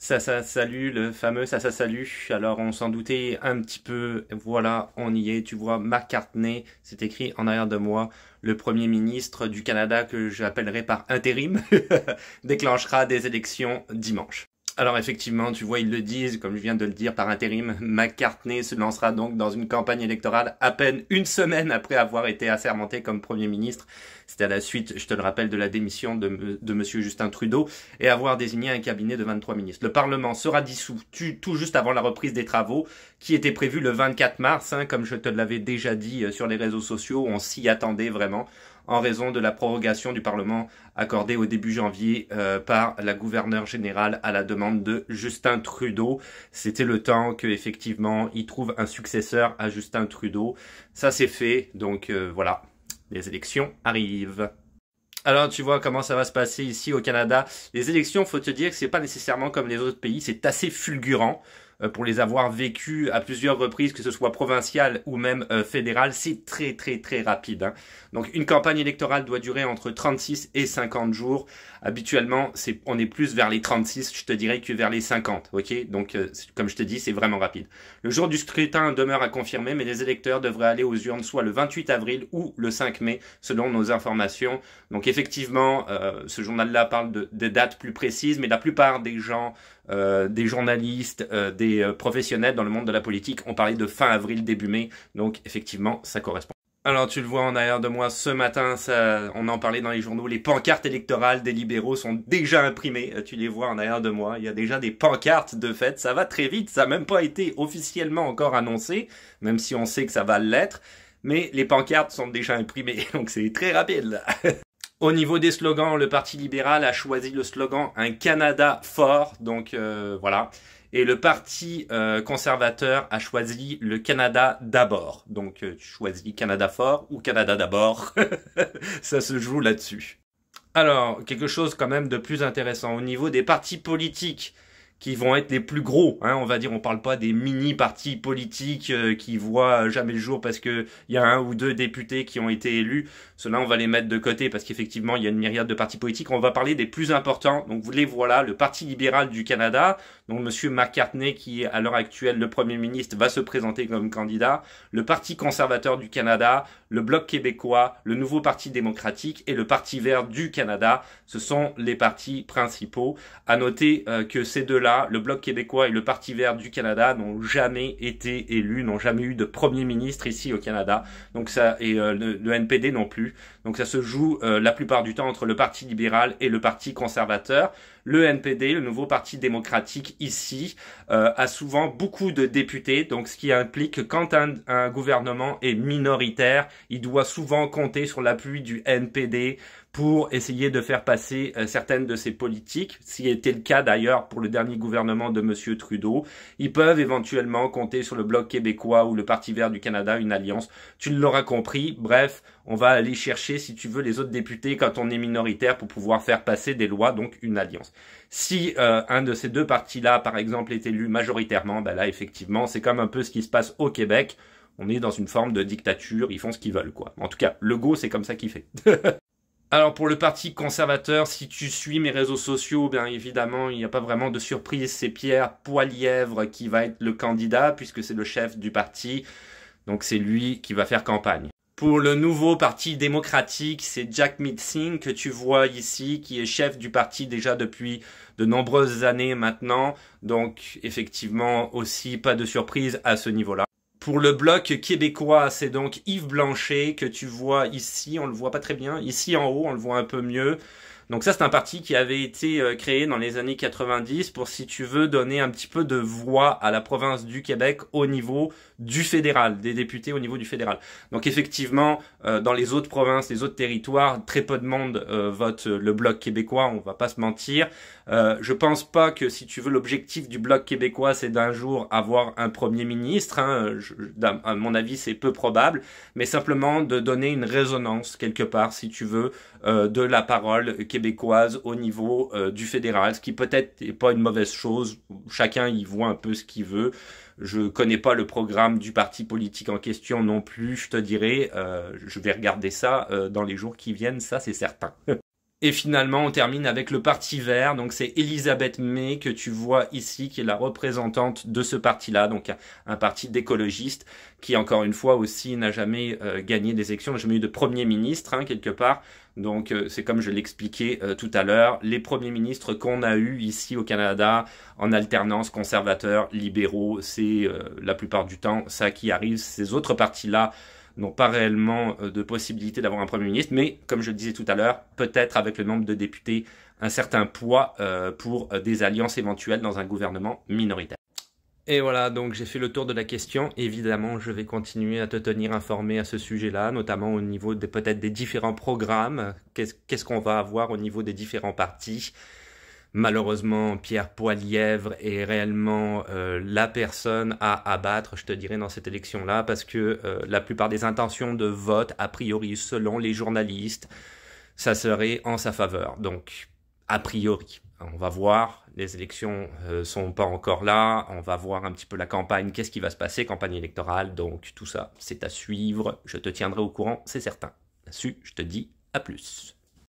Salut, le fameux salut. Alors on s'en doutait un petit peu, voilà, on y est. Tu vois, McCartney, c'est écrit en arrière de moi, le Premier ministre du Canada que j'appellerai par intérim, déclenchera des élections dimanche. Alors effectivement, tu vois, ils le disent, comme je viens de le dire, par intérim, McCartney se lancera donc dans une campagne électorale à peine une semaine après avoir été assermenté comme Premier ministre. C'était à la suite, je te le rappelle, de la démission de Monsieur Justin Trudeau et avoir désigné un cabinet de 23 ministres. Le Parlement sera dissous tout juste avant la reprise des travaux qui était prévue le 24 mars, comme je te l'avais déjà dit sur les réseaux sociaux, on s'y attendait vraiment en raison de la prorogation du Parlement accordée au début janvier par la gouverneure générale à la demande de Justin Trudeau. C'était le temps qu'effectivement il trouve un successeur à Justin Trudeau. Ça c'est fait, donc voilà, les élections arrivent. Alors tu vois comment ça va se passer ici au Canada. Les élections, faut te dire que c'est pas nécessairement comme les autres pays, c'est assez fulgurant. Pour les avoir vécues à plusieurs reprises, que ce soit provincial ou même fédéral, c'est très rapide. Donc une campagne électorale doit durer entre 36 et 50 jours. Habituellement, on est plus vers les 36, je te dirais, que vers les 50. Ok, donc comme je te dis, c'est vraiment rapide. Le jour du scrutin demeure à confirmer, mais les électeurs devraient aller aux urnes soit le 28 avril ou le 5 mai, selon nos informations. Donc effectivement, ce journal-là parle de dates plus précises, mais la plupart des gens, des journalistes, des professionnels dans le monde de la politique ont parlé de fin avril, début mai. Donc effectivement, ça correspond. Alors tu le vois en arrière de moi ce matin, on en parlait dans les journaux, les pancartes électorales des libéraux sont déjà imprimées, tu les vois en arrière de moi, il y a déjà des pancartes de fait, ça va très vite, ça n'a même pas été officiellement encore annoncé, même si on sait que ça va l'être, mais les pancartes sont déjà imprimées, donc c'est très rapide. Au niveau des slogans, le Parti libéral a choisi le slogan Un Canada fort, donc voilà. Et le Parti conservateur a choisi le Canada d'abord. Donc tu choisis Canada fort ou Canada d'abord. Ça se joue là-dessus. Alors, quelque chose quand même de plus intéressant. Au niveau des partis politiques qui vont être les plus gros, on va dire, on parle pas des mini-partis politiques qui voient jamais le jour parce que il y a un ou deux députés qui ont été élus. Ceux-là, on va les mettre de côté parce qu'effectivement, il y a une myriade de partis politiques. On va parler des plus importants. Donc, vous les voilà, le Parti libéral du Canada, donc Monsieur McCartney, qui est à l'heure actuelle le Premier ministre, va se présenter comme candidat. Le Parti conservateur du Canada, le Bloc québécois, le Nouveau Parti démocratique et le Parti vert du Canada. Ce sont les partis principaux. À noter que ces deux-là, le Bloc québécois et le Parti vert du Canada, n'ont jamais été élus, n'ont jamais eu de Premier ministre ici au Canada. Donc ça, et le NPD non plus. Donc ça se joue la plupart du temps entre le Parti libéral et le Parti conservateur. Le NPD, le Nouveau Parti démocratique ici, a souvent beaucoup de députés, donc ce qui implique que quand un gouvernement est minoritaire, il doit souvent compter sur l'appui du NPD pour essayer de faire passer certaines de ses politiques, ce qui était le cas d'ailleurs pour le dernier gouvernement de Monsieur Trudeau. Ils peuvent éventuellement compter sur le Bloc québécois ou le Parti vert du Canada, une alliance. Tu l'auras compris, bref, on va aller chercher, si tu veux, les autres députés quand on est minoritaire pour pouvoir faire passer des lois, donc une alliance. Si un de ces deux partis-là, par exemple, est élu majoritairement, ben là, effectivement, c'est comme un peu ce qui se passe au Québec. On est dans une forme de dictature, ils font ce qu'ils veulent, quoi. En tout cas, Legault, c'est comme ça qu'il fait. Alors pour le Parti conservateur, si tu suis mes réseaux sociaux, bien évidemment, il n'y a pas vraiment de surprise. C'est Pierre Poilievre qui va être le candidat, puisque c'est le chef du parti. Donc c'est lui qui va faire campagne. Pour le Nouveau Parti démocratique, c'est Jagmeet Singh que tu vois ici, qui est chef du parti déjà depuis de nombreuses années maintenant. Donc effectivement aussi pas de surprise à ce niveau-là. Pour le Bloc québécois, c'est donc Yves Blanchet que tu vois ici, on le voit pas très bien, ici en haut, on le voit un peu mieux. Donc ça, c'est un parti qui avait été créé dans les années 90 pour, si tu veux, donner un petit peu de voix à la province du Québec au niveau du fédéral, des députés au niveau du fédéral. Donc effectivement, dans les autres provinces, les autres territoires, très peu de monde vote le Bloc québécois, on va pas se mentir. Je pense pas que, si tu veux, l'objectif du Bloc québécois, c'est d'un jour avoir un Premier ministre. À mon avis, c'est peu probable, mais simplement de donner une résonance quelque part, si tu veux, de la parole québécoise au niveau du fédéral, ce qui peut-être n'est pas une mauvaise chose. Chacun y voit un peu ce qu'il veut. Je connais pas le programme du parti politique en question non plus, je te dirais. Je vais regarder ça dans les jours qui viennent, ça c'est certain. Et finalement, on termine avec le Parti vert. Donc, c'est Elisabeth May que tu vois ici, qui est la représentante de ce parti-là. Donc, un parti d'écologistes qui, encore une fois aussi, n'a jamais gagné des élections, n'a jamais eu de Premier ministre, hein, quelque part. Donc, c'est comme je l'expliquais tout à l'heure, les premiers ministres qu'on a eus ici au Canada, en alternance conservateurs, libéraux, c'est la plupart du temps ça qui arrive. Ces autres partis-là n'ont pas réellement de possibilité d'avoir un Premier ministre, mais comme je le disais tout à l'heure, peut-être avec le nombre de députés, un certain poids pour des alliances éventuelles dans un gouvernement minoritaire. Et voilà, donc j'ai fait le tour de la question. Évidemment, je vais continuer à te tenir informé à ce sujet-là, notamment au niveau peut-être des différents programmes. Qu'est-ce qu'on va avoir au niveau des différents partis? Malheureusement, Pierre Poilievre est réellement la personne à abattre, je te dirais, dans cette élection-là, parce que la plupart des intentions de vote, a priori, selon les journalistes, ça serait en sa faveur. Donc, a priori, on va voir, les élections sont pas encore là, on va voir un petit peu la campagne, qu'est-ce qui va se passer, campagne électorale, donc tout ça, c'est à suivre, je te tiendrai au courant, c'est certain. Là-dessus, je te dis à plus.